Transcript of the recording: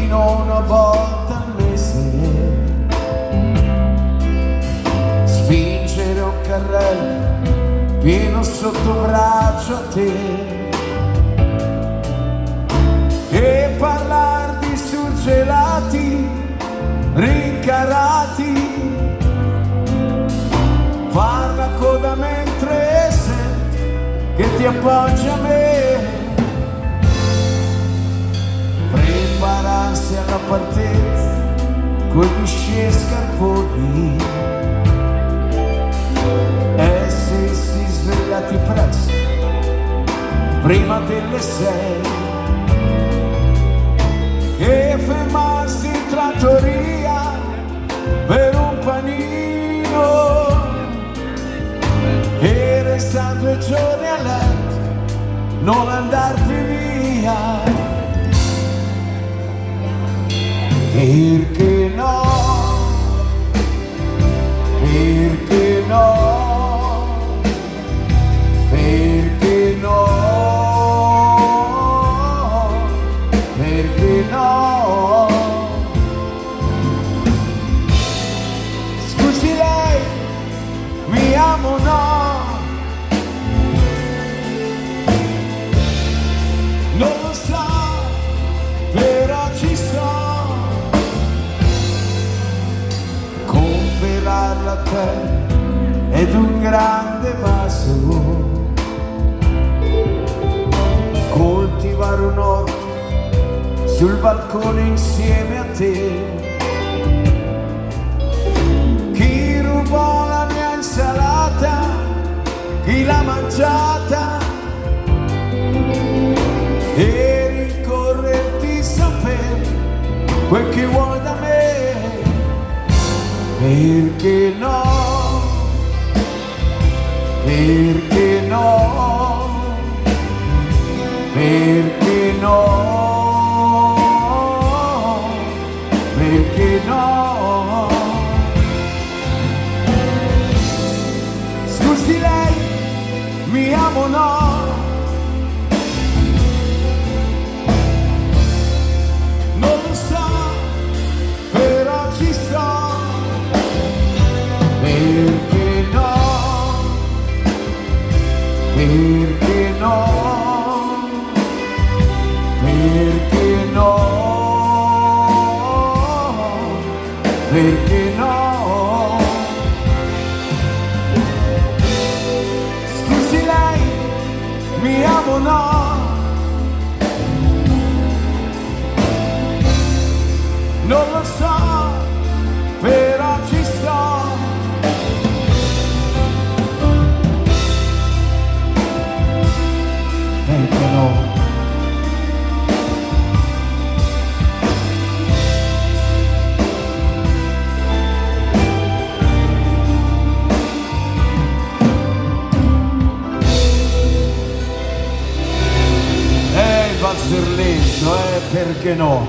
almeno una volta al mese, spingere un carrello pieno sotto braccio a te e parlar di surgelati rincarati, far la coda mentre senti che ti appoggia a me, prepararsi alla partenza con gli sci e scarponi, essersi svegliati presto prima delle 6 e fermarsi in trattoria per un panino e resta 2 giorni a letto, non andarti via. Perché no? Perché no? Perché no? Perché no? Scusi lei, mi amo o no? Non lo so, però ci so. Comprare la terra ed un grande vaso, coltivare un orto sul balcone insieme a te. Chi rubò la mia insalata, chi l'ha mangiata, e rincorrerti sapere quel che vuoi da me. Perché no? Perché no? Perché no? Perché no? Scusi lei, mi amo o no? Non lo so, però ci sto. Perché no? Perché no? Perché no? Perché no? Scusi lei, mi amo o no? Non lo so, però ci sto. Perché no? Il valzer lento, perché no?